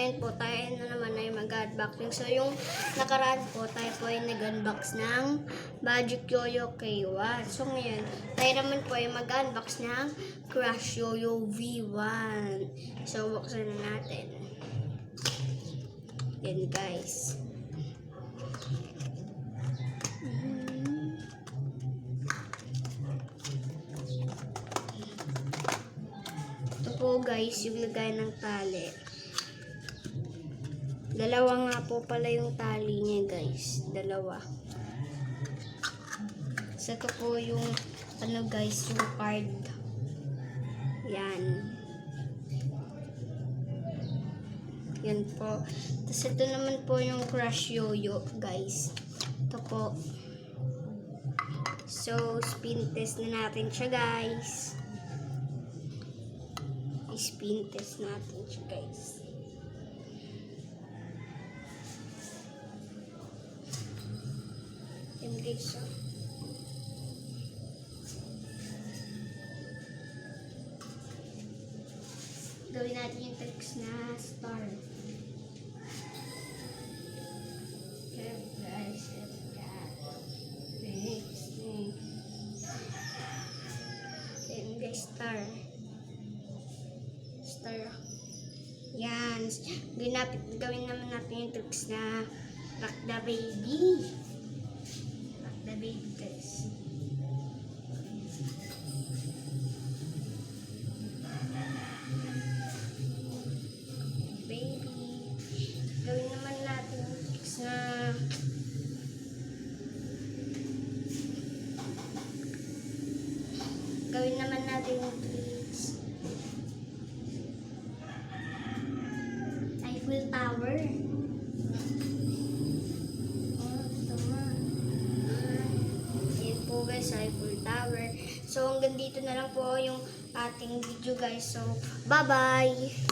ngayon po tayo na naman ay mag-unboxing. So yung nakaraan po tayo po ay nag-unbox ng Magic Yoyo K1. So ngayon tayo naman po ay mag-unbox ng Crush Yoyo V1. So buksan na natin. Yan guys. Ito po guys yung lagay ng tali. Dalawa nga po pala yung tali niya guys. Dalawa. So ito po yung ano guys, yung card. Yan. Yan po. Tapos ito naman po yung Crush Yoyo guys. Ito po. So spin test na natin siya guys. Spin test natin siya guys. Yan guys. So. Gawin natin yung tricks na star. Okay guys. Yan guys, star. Yan. Gawin naman natin yung tricks na rock the baby. Rock the baby guys. Baby. Gawin naman natin yung tricks na Eiffel Tower. Yan po guys, Eiffel Tower. So hanggang dito na lang po yung ating video guys. So bye bye!